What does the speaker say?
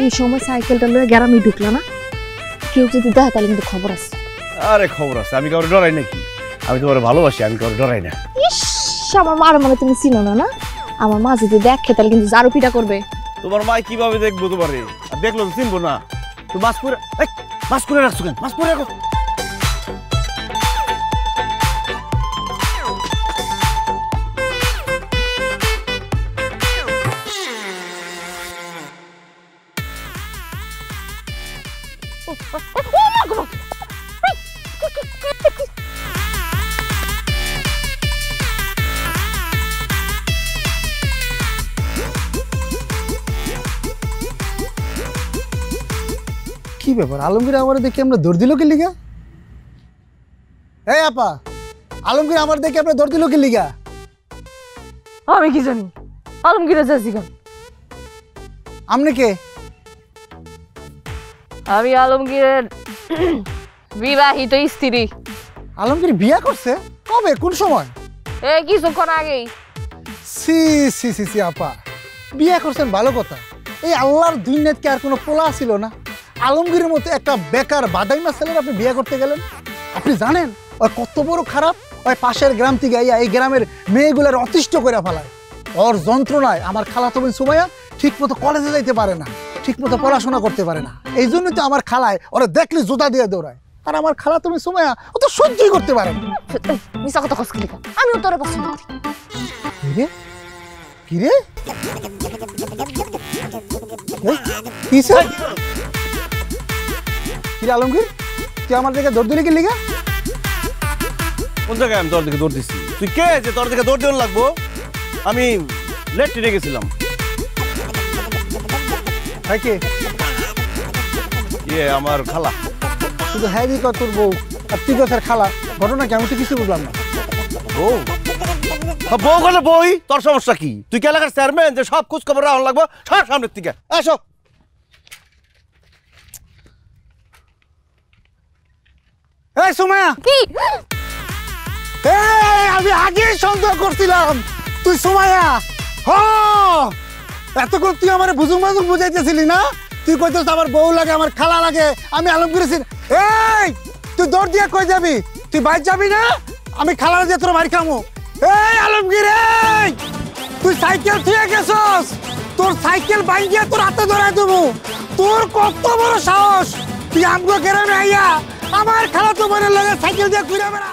এই সময় সাইকেলটা লয়ে গ্রামে ঢুকলো না, কেউ যদি দেখে তাহলে কিন্তু খবর আছে। আরে খবর আছে, আমি কাউকে ডরাই নাকি? আমি তোমার ভালোবাসি, আমি কাউকে ডরাই না। ইস, আমার মার মানে তুমি চিনো না? না, আমার মা যদি দেখে তাহলে কিন্তু জারু পিটা করবে। তোমার মা কিভাবে দেখবো তোমারে? আর দেখলো তো চিনবো না। তো মাছ করে রাখছো কেন? মাছ করে রাখো। কি ব্যাপার, আলমগীর আমার দেখে আমরা দৌড় দিল কি লিগা? এই আপা, আলমগীর আমার দেখে আমরা দৌড় দিল কি লিগা? আমি কি জানি আলমগীরের চাচি কেন? আপনি কে? আমি আলমগীরের বিবাহিত স্ত্রী। আলমগীর বিয়া করছে? কবে, কোন সময়? এই কিছুক্ষণ আগেই। সি সি সি সি আপা, বিয়া করছেন ভালো কথা। এই আল্লাহর দুনিয়াতে কি আর কোনো পোলা ছিল না? আলমগীরের মতো একটা বেকার বাদাইমা ছেলের আপনি বিয়ে করতে গেলেন? আপনি জানেন ওই কত বড় খারাপ? ওই পাশের গ্রাম থেকে এই গ্রামের মেয়েগুলোর অতিষ্ঠ করে ফেলায়। ওর যন্ত্রণায় আমার খালাতো বোন সুমাইয়া ঠিক মতো কলেজে যাইতে পারে না, ঠিক মতো পড়াশোনা করতে পারে না। এই জন্যই তো আমার খালায় ওরা দেখলে জুতা দিয়ে দৌড়ায়। আর আমার খালাতো বোন সুমাইয়া ও তো সহ্যই করতে পারে না। মিছা কথা কস কি? আমিও তোরে পছন্দ করি। কিরে কিরে কিসে কিরে আলমগীর, তুই আমার দিকে দৌড় দিলি কি লিগা? কোন জায়গায় আমি তোর দিকে দৌড় দিচ্ছি? তুই কে যে তোর দিকে দৌড় দেওয়ার লাগবো? আমি লেট ট্রেনে গেছিলাম। কে? ইয়ে আমার খালা। শুধু হ্যাঁ দিক তোর বউ আর তুই কথার খালা, ঘটনা কি? আমি তো কিছু বুঝলাম না। বউ বউ গেলে বই, তোর সমস্যা কি? তুই কি এলাকার চেয়ারম্যান যে সব খোঁজ খবর রাখা লাগবো? সব সামনের থেকে এসো। এই সুমাইয়া, কি? আমি আগে সন্দেহ করছিলাম তুই সুমাইয়া। এতক্ষণ তুই আমার বুঝুং বাজুং বুঝাইতেছিলি না? তুই কইতেছ আমার বউ লাগে, আমার খালা লাগে, আমি আলমগীর। এই তুই দৌড় দিয়ে কই যাবি? তুই বাইর যাবি না? আমি খালার দিয়ে তোর বাড়ি খামো। এই আলমগীর, তুই সাইকেল থুয়ে গেছস, তোর সাইকেল বাইঙ্গিয়া তোর হাতে ধরাই দেবো। তোর কত বড় সাহস, তুই আমগো গ্রামে আইয়া আমার খালাতো বোনের লগে সাইকেল দিয়ে ঘুরে বেড়া।